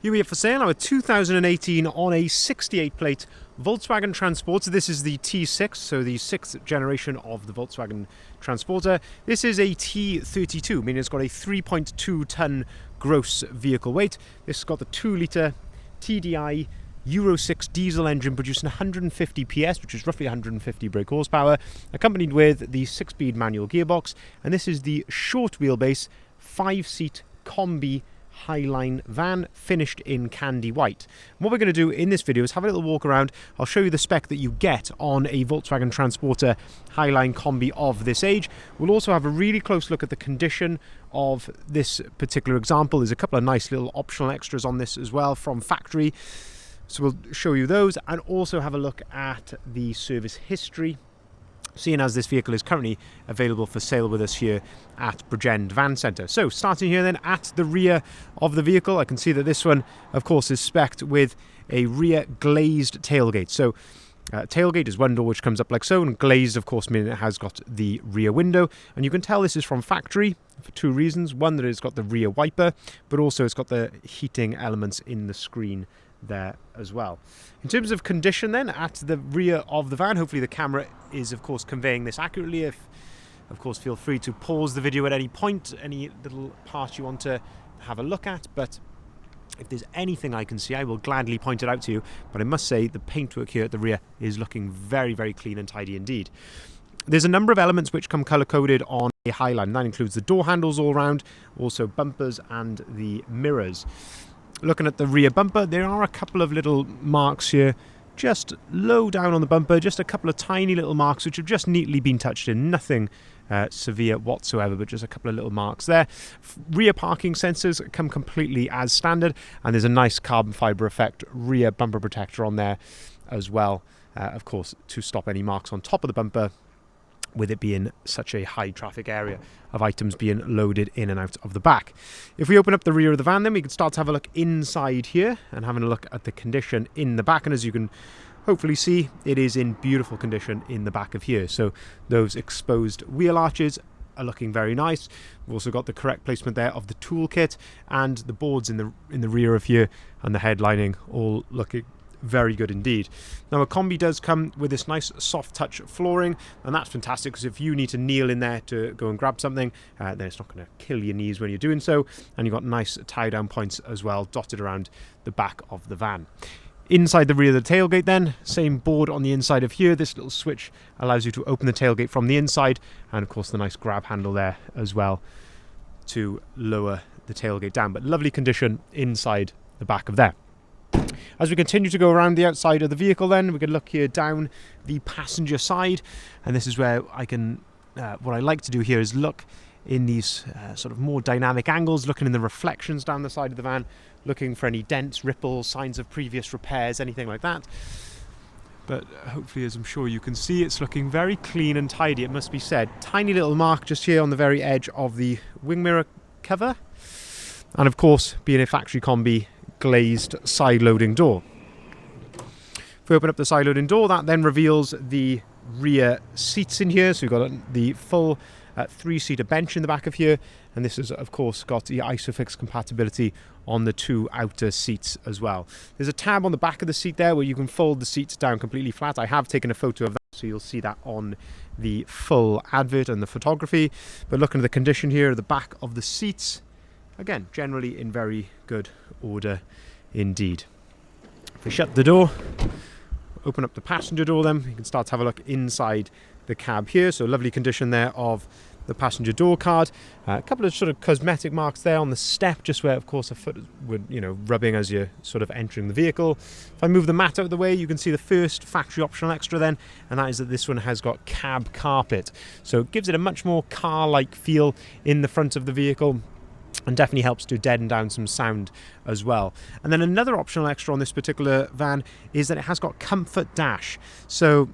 Here we have for sale our 2018 on a 68 plate Volkswagen Transporter. This is the T6, so the 6th generation of the Volkswagen Transporter. This is a T32, meaning it's got a 3.2 tonne gross vehicle weight. This has got the 2-litre TDI Euro 6 diesel engine producing 150 PS, which is roughly 150 brake horsepower, accompanied with the 6-speed manual gearbox. And this is the short wheelbase 5-seat Kombi Highline van, finished in candy white. And what we're going to do in this video is have a little walk around. I'll show you the spec that you get on a Volkswagen Transporter Highline Kombi of this age. We'll also have a really close look at the condition of this particular example. There's a couple of nice little optional extras on this as well from factory, so we'll show you those, and also have a look at the service history, seeing as this vehicle is currently available for sale with us here at Bridgend Van Centre. So starting here then at the rear of the vehicle, I can see that this one of course is spec'd with a rear glazed tailgate. So tailgate is one door which comes up like so, and glazed of course meaning it has got the rear window, and you can tell this is from factory for two reasons. One, that it's got the rear wiper, but also it's got the heating elements in the screen there as well. In terms of condition then at the rear of the van, hopefully the camera is of course conveying this accurately. If of course feel free to pause the video at any point, any little part you want to have a look at, but if there's anything I can see I will gladly point it out to you. But I must say the paintwork here at the rear is looking very, very clean and tidy indeed. There's a number of elements which come colour coded on a Highline. That includes the door handles all round, also bumpers and the mirrors. Looking at the rear bumper, there are a couple of little marks here just low down on the bumper, just a couple of tiny little marks which have just neatly been touched in. Nothing severe whatsoever, but just a couple of little marks there. Rear parking sensors come completely as standard, and there's a nice carbon fibre effect rear bumper protector on there as well, of course, to stop any marks on top of the bumper, with it being such a high traffic area of items being loaded in and out of the back. If we open up the rear of the van, then we can start to have a look inside here and having a look at the condition in the back. And as you can hopefully see, it is in beautiful condition in the back of here. So those exposed wheel arches are looking very nice. We've also got the correct placement there of the toolkit, and the boards in the rear of here and the headlining all looking very good indeed. Now a Kombi does come with this nice soft touch flooring, and that's fantastic because if you need to kneel in there to go and grab something, then it's not going to kill your knees when you're doing so. And you've got nice tie down points as well dotted around the back of the van. Inside the rear of the tailgate then, same board on the inside of here. This little switch allows you to open the tailgate from the inside, and of course the nice grab handle there as well to lower the tailgate down. But lovely condition inside the back of there. As we continue to go around the outside of the vehicle then, we can look here down the passenger side, and this is where I can, what I like to do here is look in these sort of more dynamic angles, looking in the reflections down the side of the van, looking for any dents, ripples, signs of previous repairs, anything like that. But hopefully, as I'm sure you can see, it's looking very clean and tidy, it must be said. Tiny little mark just here on the very edge of the wing mirror cover, and of course, being a factory Kombi, glazed side loading door. If we open up the side loading door, that then reveals the rear seats in here. So we've got the full 3-seater bench in the back of here, and this has of course got the ISOFIX compatibility on the 2 outer seats as well. There's a tab on the back of the seat there where you can fold the seats down completely flat. I have taken a photo of that, so you'll see that on the full advert and the photography. But looking at the condition here at the back of the seats, again, generally in very good order indeed. If we shut the door, open up the passenger door, then you can start to have a look inside the cab here. So lovely condition there of the passenger door card. A couple of sort of cosmetic marks there on the step, just where of course a foot would, rubbing as you're sort of entering the vehicle. If I move the mat out of the way, you can see the first factory optional extra then, and that is that this one has got cab carpet. So it gives it a much more car-like feel in the front of the vehicle, and definitely helps to deaden down some sound as well. And then another optional extra on this particular van is that it has got Comfort Dash. So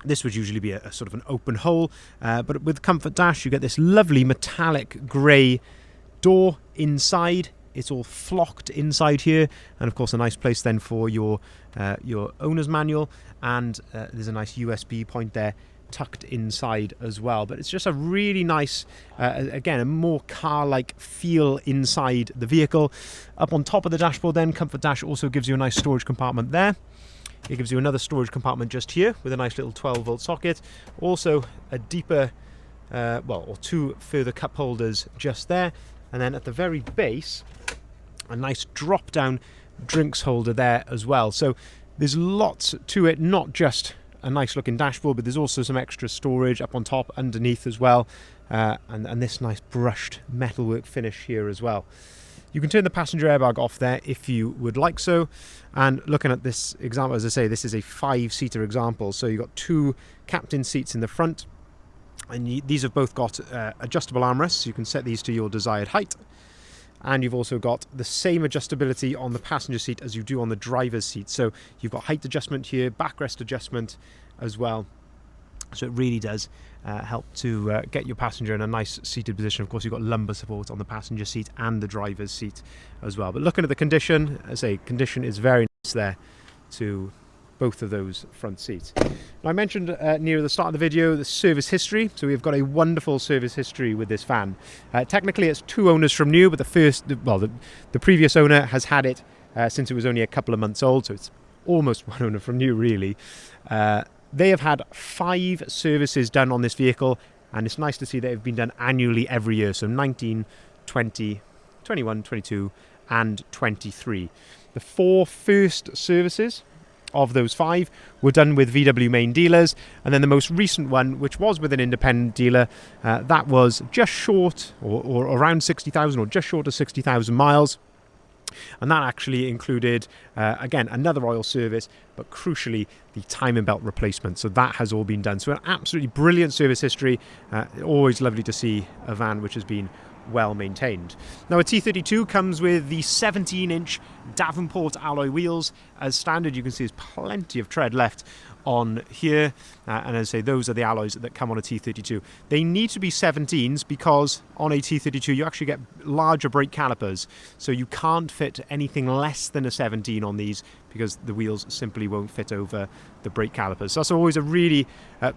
this would usually be a sort of an open hole, but with Comfort Dash you get this lovely metallic grey door inside. It's all flocked inside here, and of course a nice place then for your owner's manual, and there's a nice USB point there tucked inside as well. But it's just a really nice, again, a more car-like feel inside the vehicle. Up on top of the dashboard then, Comfort Dash also gives you a nice storage compartment there. It gives you another storage compartment just here with a nice little 12-volt socket. Also a deeper, or two further cup holders just there. And then at the very base, a nice drop-down drinks holder there as well. So there's lots to it, not just a nice looking dashboard, but there's also some extra storage up on top, underneath as well. And this nice brushed metalwork finish here as well. You can turn the passenger airbag off there if you would like so. And looking at this example, as I say, this is a 5-seater example. So you've got 2 captain seats in the front. And these have both got adjustable armrests. So you can set these to your desired height. And you've also got the same adjustability on the passenger seat as you do on the driver's seat. So you've got height adjustment here, backrest adjustment as well. So it really does help to get your passenger in a nice seated position. Of course, you've got lumbar support on the passenger seat and the driver's seat as well. But looking at the condition, as I say, condition is very nice there to both of those front seats. Now, I mentioned near the start of the video the service history. So we've got a wonderful service history with this van. Technically, it's 2 owners from new, but the previous owner has had it since it was only a couple of months old. So it's almost 1 owner from new, really. They have had 5 services done on this vehicle, and it's nice to see that they've been done annually every year. So 19, 20, 21, 22, and 23. The 4 first services of those 5 were done with VW main dealers, and then the most recent one, which was with an independent dealer, that was just short or around 60,000 or just short of 60,000 miles. And that actually included, again, another oil service, but crucially, the timing belt replacement. So that has all been done. So an absolutely brilliant service history. Always lovely to see a van which has been well maintained. Now, a T32 comes with the 17-inch Davenport alloy wheels as standard. You can see there's plenty of tread left on here, and as I say, those are the alloys that come on a T32. They need to be 17s because on a T32 you actually get larger brake calipers, so you can't fit anything less than a 17 on these because the wheels simply won't fit over the brake calipers. So that's always a really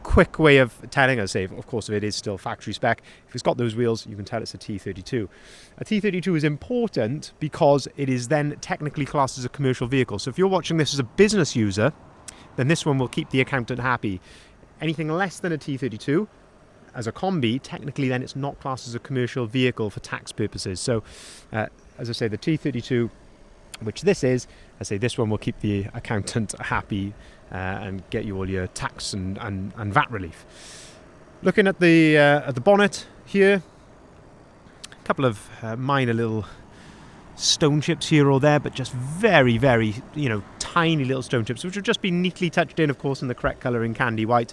quick way of telling us, of course, if it is still factory spec. If it's got those wheels, you can tell it's a T32. A T32 is important because it is then technically classed as a commercial vehicle. So if you're watching this as a business user, then this one will keep the accountant happy. Anything less than a T32 as a Kombi, technically then it's not classed as a commercial vehicle for tax purposes. So as I say, the T32, which this is, I say this one will keep the accountant happy and get you all your tax and VAT relief. Looking at the bonnet here, a couple of minor little stone chips here or there, but just very, very, tiny little stone chips, which have just been neatly touched in, of course, in the correct colour in candy white,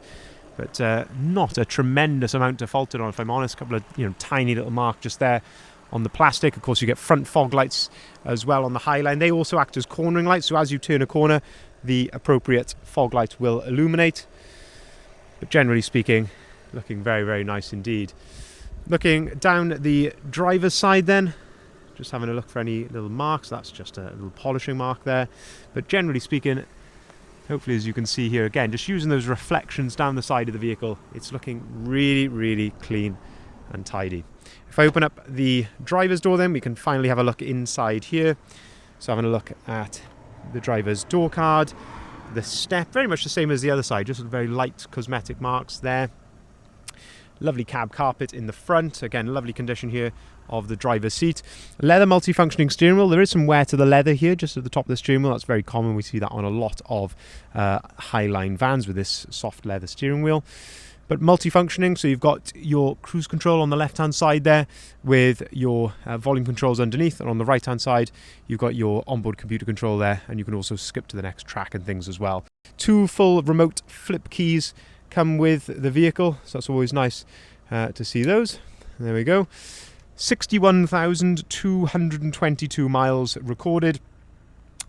but not a tremendous amount to fault it on, if I'm honest. A couple of, tiny little marks just there on the plastic. Of course, you get front fog lights as well on the Highline. They also act as cornering lights, so as you turn a corner, the appropriate fog lights will illuminate. But generally speaking, looking very, very nice indeed. Looking down the driver's side then, just having a look for any little marks. That's just a little polishing mark there. But generally speaking, hopefully as you can see here again, just using those reflections down the side of the vehicle, it's looking really, really clean and tidy. If I open up the driver's door then, we can finally have a look inside here. So having a look at the driver's door card, the step, very much the same as the other side, just very light cosmetic marks there. Lovely cab carpet in the front, again lovely condition here of the driver's seat. Leather multifunctioning steering wheel. There is some wear to the leather here just at the top of the steering wheel. That's very common. We see that on a lot of Highline vans with this soft leather steering wheel. But multifunctioning, so you've got your cruise control on the left hand side there with your volume controls underneath, and on the right hand side you've got your onboard computer control there, and you can also skip to the next track and things as well. 2 full remote flip keys come with the vehicle, so that's always nice to see those. There we go. 61,222 miles recorded.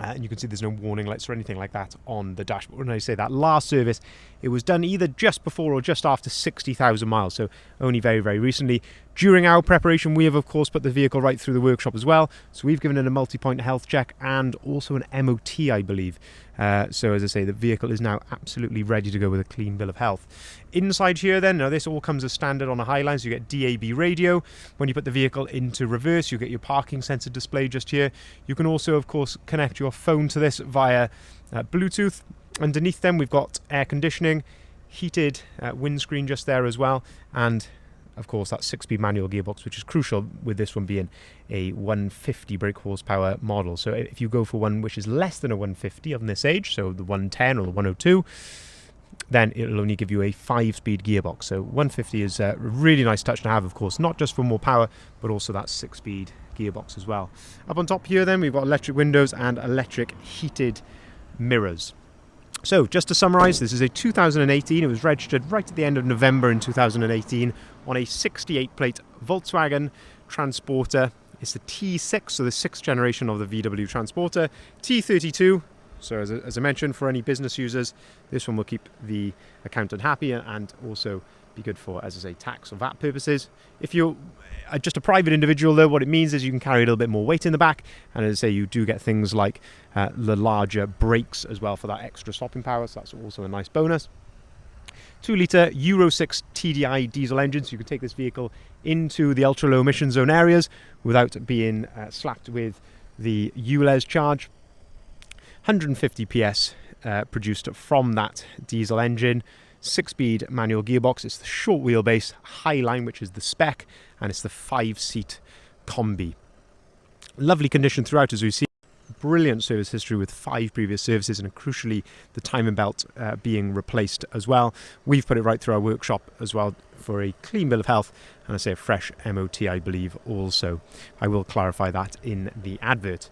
And you can see there's no warning lights or anything like that on the dashboard. And I say that last service, it was done either just before or just after 60,000 miles, so only very, very recently. During our preparation, we have, of course, put the vehicle right through the workshop as well. So we've given it a multi-point health check and also an MOT, I believe, So as I say, the vehicle is now absolutely ready to go with a clean bill of health. Inside here then, now this all comes as standard on a Highline, so you get DAB radio. When you put the vehicle into reverse, you get your parking sensor display just here. You can also, of course, connect your phone to this via Bluetooth. Underneath them, we've got air conditioning, heated windscreen just there as well, and of course that 6-speed manual gearbox, which is crucial with this one being a 150 brake horsepower model. So if you go for one which is less than a 150 on this age, so the 110 or the 102, then it'll only give you a 5-speed gearbox. So 150 is a really nice touch to have, of course, not just for more power, but also that 6-speed gearbox as well. Up on top here then, we've got electric windows and electric heated mirrors. So just to summarise, this is a 2018, it was registered right at the end of November in 2018 on a 68 plate Volkswagen Transporter. It's the T6, so the 6th generation of the VW Transporter. T32, so as I mentioned, for any business users, this one will keep the accountant happy and also be good for, as I say, tax or VAT purposes. If you're just a private individual though, what it means is you can carry a little bit more weight in the back, and as I say, you do get things like the larger brakes as well for that extra stopping power, so that's also a nice bonus. 2-litre Euro 6 TDI diesel engine, so you can take this vehicle into the ultra low emission zone areas without being slapped with the ULEZ charge. 150 PS produced from that diesel engine. 6-speed manual gearbox. It's the short wheelbase Highline, which is the spec, and it's the 5-seat Kombi. Lovely condition throughout, as we see. Brilliant service history with 5 previous services, and crucially the timing belt being replaced as well. We've put it right through our workshop as well for a clean bill of health, and I say a fresh MOT, I believe, also. I will clarify that in the advert.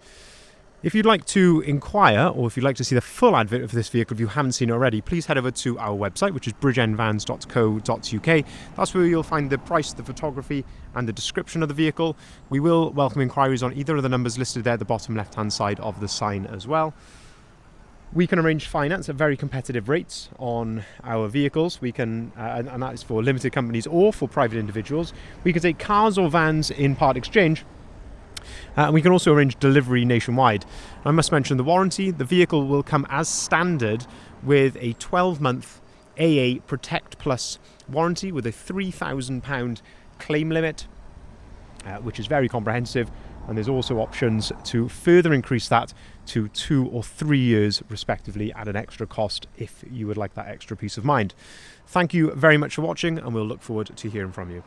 If you'd like to inquire, or if you'd like to see the full advert of this vehicle if you haven't seen it already, please head over to our website, which is bridgeendvans.co.uk. That's where you'll find the price, the photography, and the description of the vehicle. We will welcome inquiries on either of the numbers listed there at the bottom left-hand side of the sign as well. We can arrange finance at very competitive rates on our vehicles. We can, and that is for limited companies or for private individuals. We can take cars or vans in part exchange. And we can also arrange delivery nationwide. I must mention the warranty. The vehicle will come as standard with a 12-month AA Protect Plus warranty with a £3,000 claim limit, which is very comprehensive. And there's also options to further increase that to 2 or 3 years respectively at an extra cost if you would like that extra peace of mind. Thank you very much for watching, and we'll look forward to hearing from you.